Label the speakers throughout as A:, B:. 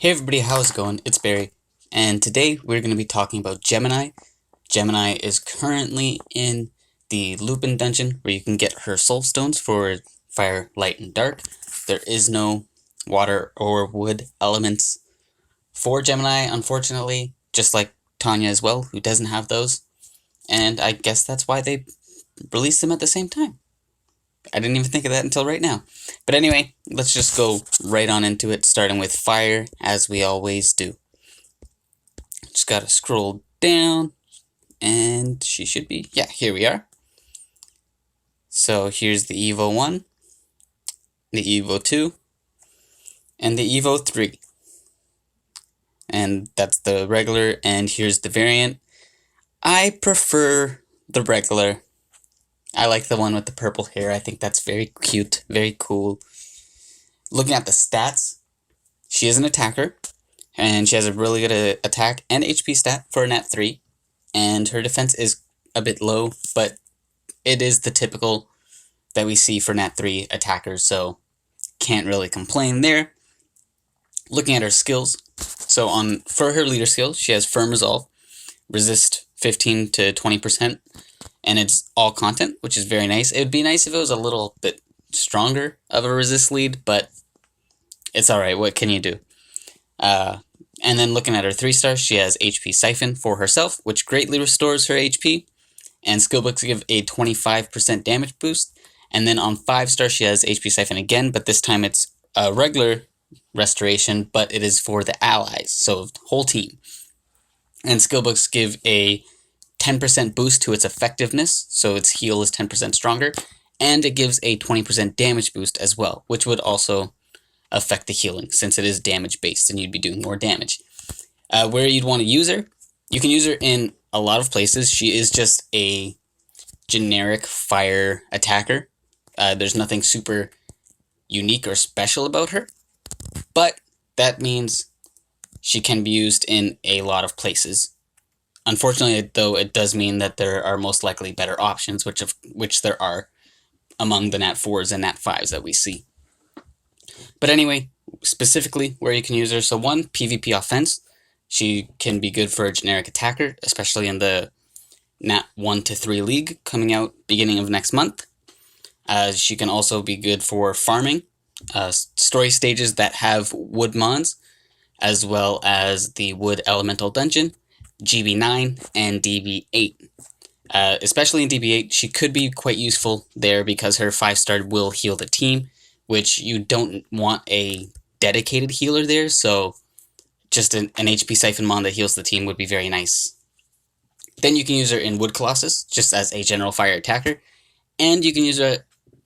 A: Hey everybody, how's it going? It's Barry, and today we're going to be talking about Gemini. Gemini is currently in the Lupin dungeon, where you can get her soul stones for fire, light, and dark. There is no water or wood elements for Gemini, unfortunately, just like Tanya as well, who doesn't have those. And I guess that's why they released them at the same time. I didn't even think of that until right now. But anyway, let's just go right on into it, starting with fire, as we always do. Just gotta scroll down, and she should be, yeah, here we are. So here's the Evo 1, the Evo 2, and the Evo 3. And that's the regular, and here's the variant. I prefer the regular. I like the one with the purple hair. I think that's very cute, very cool. Looking at the stats, she is an attacker, and she has a really good attack and HP stat for a Nat 3, and her defense is a bit low, but it is the typical that we see for Nat 3 attackers, so can't really complain there. Looking at her skills, so for her leader skill, she has Firm Resolve, Resist 15 to 20%, and it's all content, which is very nice. It would be nice if it was a little bit stronger of a resist lead, but it's alright, what can you do? And then looking at her 3-star, she has HP Siphon for herself, which greatly restores her HP, and skill books give a 25% damage boost. And then on 5-star, she has HP Siphon again, but this time it's a regular restoration, but it is for the allies, so the whole team. And skill books give a 10% boost to its effectiveness, so its heal is 10% stronger, and it gives a 20% damage boost as well, which would also affect the healing, since it is damage based and you'd be doing more damage. Where you'd want to use her, you can use her in a lot of places. She is just a generic fire attacker. There's nothing super unique or special about her, but that means she can be used in a lot of places. Unfortunately, though, it does mean that there are most likely better options, which there are among the Nat 4s and Nat 5s that we see. But anyway, specifically where you can use her, so 1, PvP offense. She can be good for a generic attacker, especially in the Nat 1 to 3 league coming out beginning of next month. She can also be good for farming, story stages that have wood mons, as well as the wood elemental dungeon, GB9 and DB8. Especially in DB8, she could be quite useful there because her 5-star will heal the team, which you don't want a dedicated healer there, so just an HP Siphon Mon that heals the team would be very nice. Then you can use her in Wood Colossus, just as a general fire attacker, and you can use her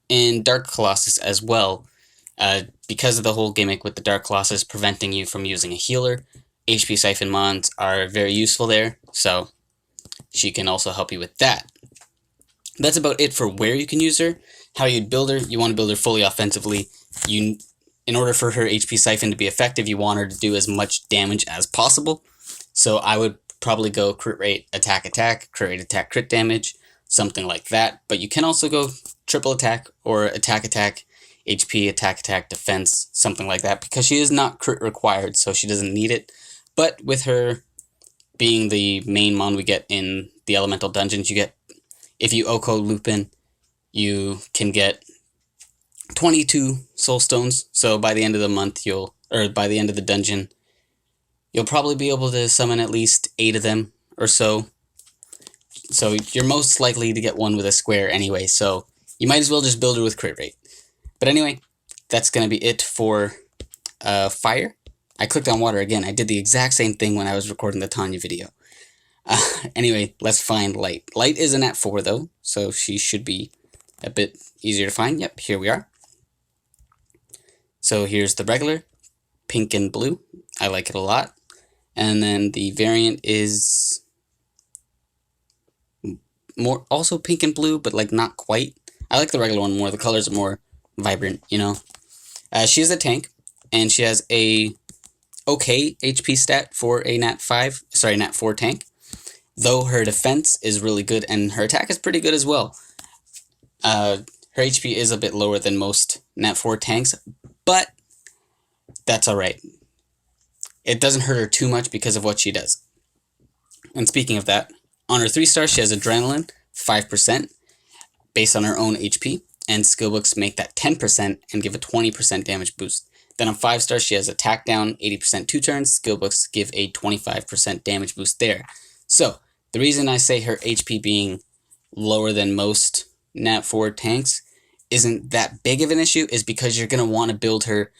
A: in Dark Colossus as well, because of the whole gimmick with the Dark Colossus preventing you from using a healer. HP Siphon Mons are very useful there, so she can also help you with that. That's about it for where you can use her. How you'd build her, you want to build her fully offensively. In order for her HP Siphon to be effective, you want her to do as much damage as possible. So I would probably go crit rate, attack, crit rate, attack, crit damage, something like that. But you can also go triple attack or attack, HP, attack, defense, something like that, because she is not crit required, so she doesn't need it. But with her being the main mon we get in the elemental dungeons, you get, if you Oko Lupin, you can get 22 soul stones. So by the end of the month, by the end of the dungeon, you'll probably be able to summon at least 8 of them or so. So you're most likely to get one with a square anyway, so you might as well just build her with crit rate. But anyway, that's going to be it for fire. I clicked on water again. I did the exact same thing when I was recording the Tanya video. Anyway, let's find light. Light is a Nat 4 though, so she should be a bit easier to find. Yep, here we are. So here's the regular, pink and blue. I like it a lot. And then the variant is more also pink and blue, but like not quite. I like the regular one more. The colors are more vibrant, you know. She is a tank, and she has a okay HP stat for a Nat 4 tank, though her defense is really good and her attack is pretty good as well. Her HP is a bit lower than most Nat 4 tanks, but that's alright. it doesn't hurt her too much because of what she does. And speaking of that, on her 3-star, she has Adrenaline, 5%, based on her own HP, and skill books make that 10% and give a 20% damage boost. Then on 5-star, she has Attack Down, 80% 2 turns, skill books give a 25% damage boost there. So, the reason I say her HP being lower than most Nat 4 tanks isn't that big of an issue is because you're going to want to build her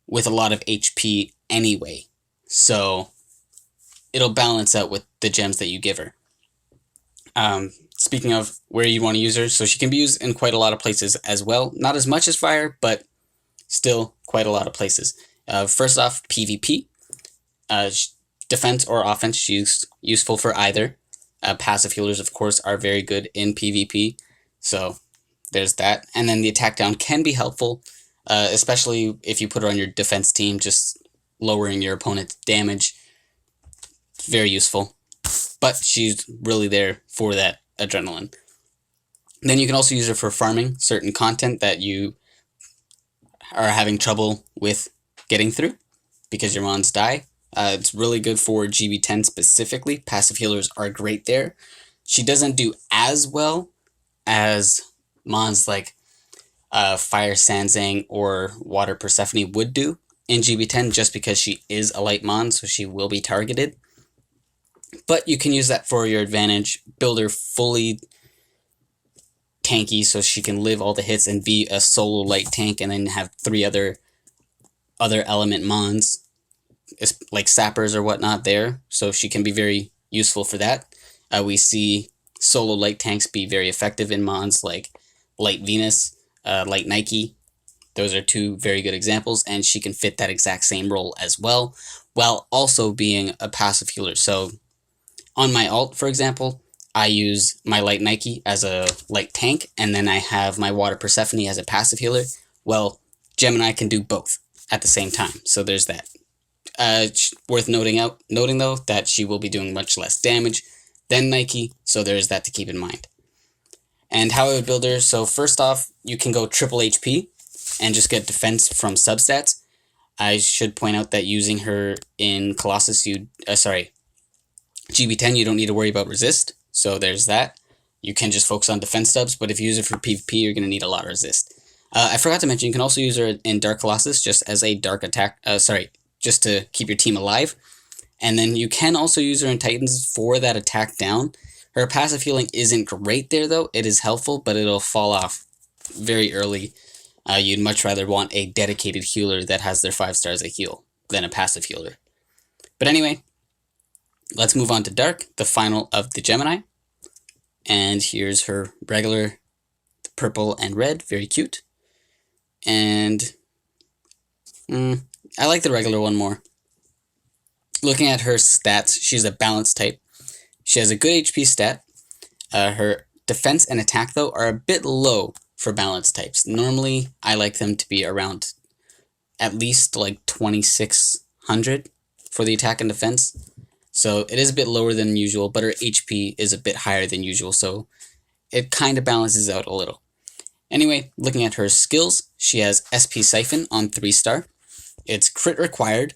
A: with a lot of HP anyway. So, it'll balance out with the gems that you give her. Speaking of where you want to use her, so she can be used in quite a lot of places as well. Not as much as fire, but still quite a lot of places. First off, PvP. Defense or offense, she's useful for either. Passive healers, of course, are very good in PvP. So there's that. And then the attack down can be helpful, especially if you put her on your defense team, just lowering your opponent's damage. It's very useful. But she's really there for that adrenaline. Then you can also use her for farming certain content that you are having trouble with getting through because your mons die. It's really good for GB10 specifically. Passive healers are great there. She doesn't do as well as mons like Fire Sanzang or Water Persephone would do in GB10 just because she is a light mon, so she will be targeted. But you can use that for your advantage. Build her fully tanky so she can live all the hits and be a solo light tank, and then have 3 other element mons like sappers or whatnot there, so she can be very useful for that. We see solo light tanks be very effective in mons like Light Venus, Light Nike. Those are 2 very good examples, and she can fit that exact same role as well, while also being a passive healer. So on my alt, for example, I use my Light Nike as a light tank, and then I have my Water Persephone as a passive healer. Well, Gemini can do both at the same time, so there's that. Worth noting though that she will be doing much less damage than Nike, so there's that to keep in mind. And how I would build her, so first off, you can go triple HP and just get defense from substats. I should point out that using her in Colossus, GB10, you don't need to worry about resist, so there's that. You can just focus on defense stubs, but if you use it for PvP, you're going to need a lot of resist. I forgot to mention, you can also use her in Dark Colossus just as a dark attack, just to keep your team alive. And then you can also use her in Titans for that attack down. Her passive healing isn't great there though, it is helpful, but it'll fall off very early. You'd much rather want a dedicated healer that has their 5 stars a heal than a passive healer. But anyway, let's move on to Dark, the final of the Gemini. And here's her regular purple and red, very cute. And I like the regular one more. Looking at her stats, she's a balanced type. She has a good HP stat. Her defense and attack, though, are a bit low for balanced types. Normally, I like them to be around at least like 2600 for the attack and defense. So it is a bit lower than usual, but her HP is a bit higher than usual, so it kind of balances out a little. Anyway, looking at her skills, she has SP Siphon on 3-star. It's crit required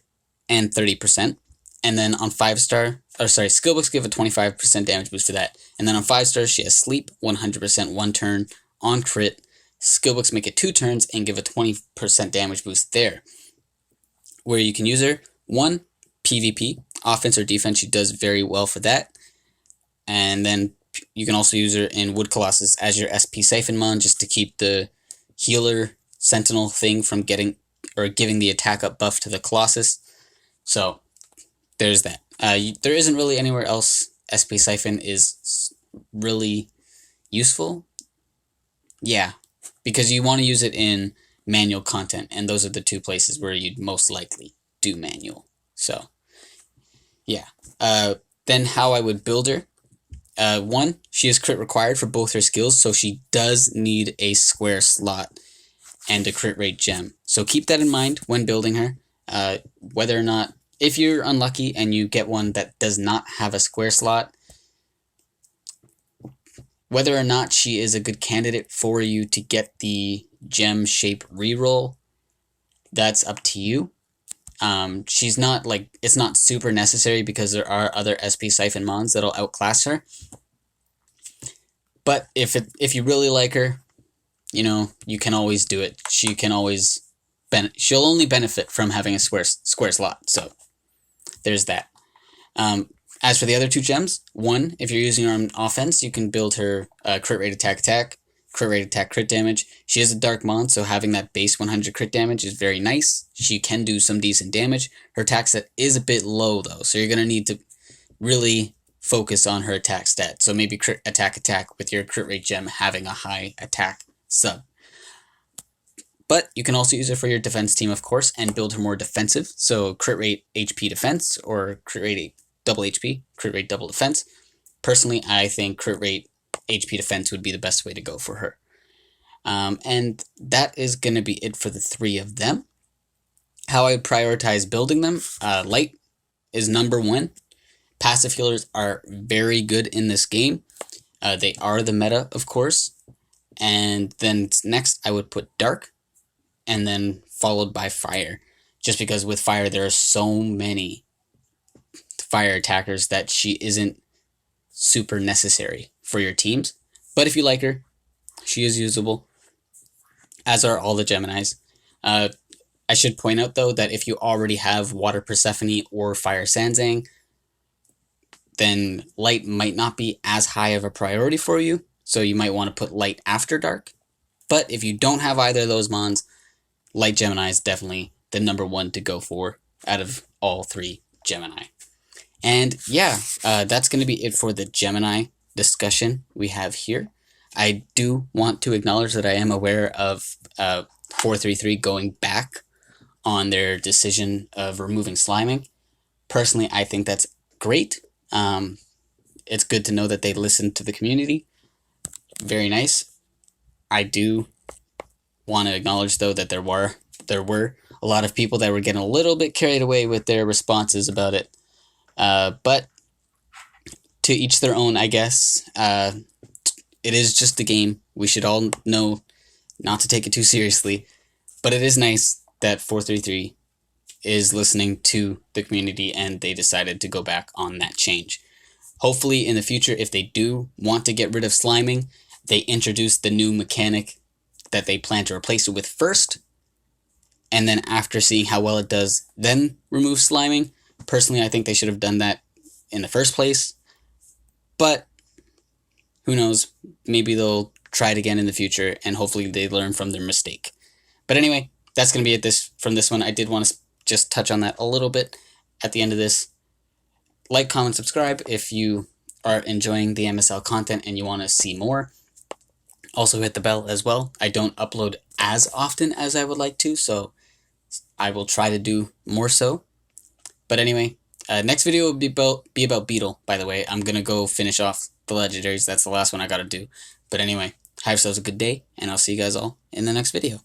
A: and 30%. And then on 5-star, skill books give a 25% damage boost for that. And then on 5-star, she has Sleep, 100% 1 turn on crit. Skill books make it 2 turns and give a 20% damage boost there. Where you can use her, 1, PvP, offense or defense, she does very well for that. And then you can also use her in Wood Colossus as your SP Siphon Mon, just to keep the healer sentinel thing from giving the attack up buff to the Colossus. So there's that. There isn't really anywhere else SP Siphon is really useful. Yeah, because you want to use it in manual content, and those are the 2 places where you'd most likely do manual. So yeah. Then how I would build her. 1, she is crit required for both her skills, so she does need a square slot and a crit rate gem. So keep that in mind when building her. Whether or not, if you're unlucky and you get one that does not have a square slot, whether or not she is a good candidate for you to get the gem shape reroll, that's up to you. She's not like, it's not super necessary because there are other SP Siphon Mons that'll outclass her. But if you really like her, you know, you can always do it. She can always she'll only benefit from having a square slot. So there's that. As for the other two gems, one, if you're using her on offense, you can build her crit rate attack, crit rate attack, crit damage. She is a dark mon, so having that base 100 crit damage is very nice. She can do some decent damage. Her attack stat is a bit low though, so you're going to need to really focus on her attack stat. So maybe crit attack with your crit rate gem having a high attack sub. But you can also use it for your defense team, of course, and build her more defensive. So crit rate HP defense or crit rate double HP, crit rate double defense. Personally, I think crit rate HP defense would be the best way to go for her. And that is going to be it for the three of them. How I prioritize building them, light is number one. Passive healers are very good in this game. They are the meta, of course. And then next I would put dark, and then followed by fire. Just because with fire there are so many fire attackers that she isn't super necessary for your teams. But if you like her, she is usable, as are all the Geminis. I should point out though that if you already have Water Persephone or Fire Sanzang, then light might not be as high of a priority for you, so you might want to put light after dark. But if you don't have either of those mons, light Gemini is definitely the number one to go for out of all three Gemini. And yeah, that's going to be it for the Gemini discussion we have here. I do want to acknowledge that I am aware of 433 going back on their decision of removing sliming. Personally, I think that's great. It's good to know that they listened to the community. Very nice. I do want to acknowledge though that there were a lot of people that were getting a little bit carried away with their responses about it. But to each their own, I guess. It is just a game. We should all know not to take it too seriously. But it is nice that 433 is listening to the community and they decided to go back on that change. Hopefully in the future, if they do want to get rid of sliming, they introduce the new mechanic that they plan to replace it with first, and then after seeing how well it does, then remove sliming. Personally, I think they should have done that in the first place, but who knows, maybe they'll try it again in the future, and hopefully they learn from their mistake. But anyway, that's going to be it from this one. I did want to just touch on that a little bit at the end of this. Like, comment, subscribe if you are enjoying the MSL content and you want to see more. Also hit the bell as well. I don't upload as often as I would like to, so I will try to do more so. But anyway, next video will be about Beetle, by the way. I'm going to go finish off the legendaries. That's the last one I got to do. But anyway, have yourselves a good day, and I'll see you guys all in the next video.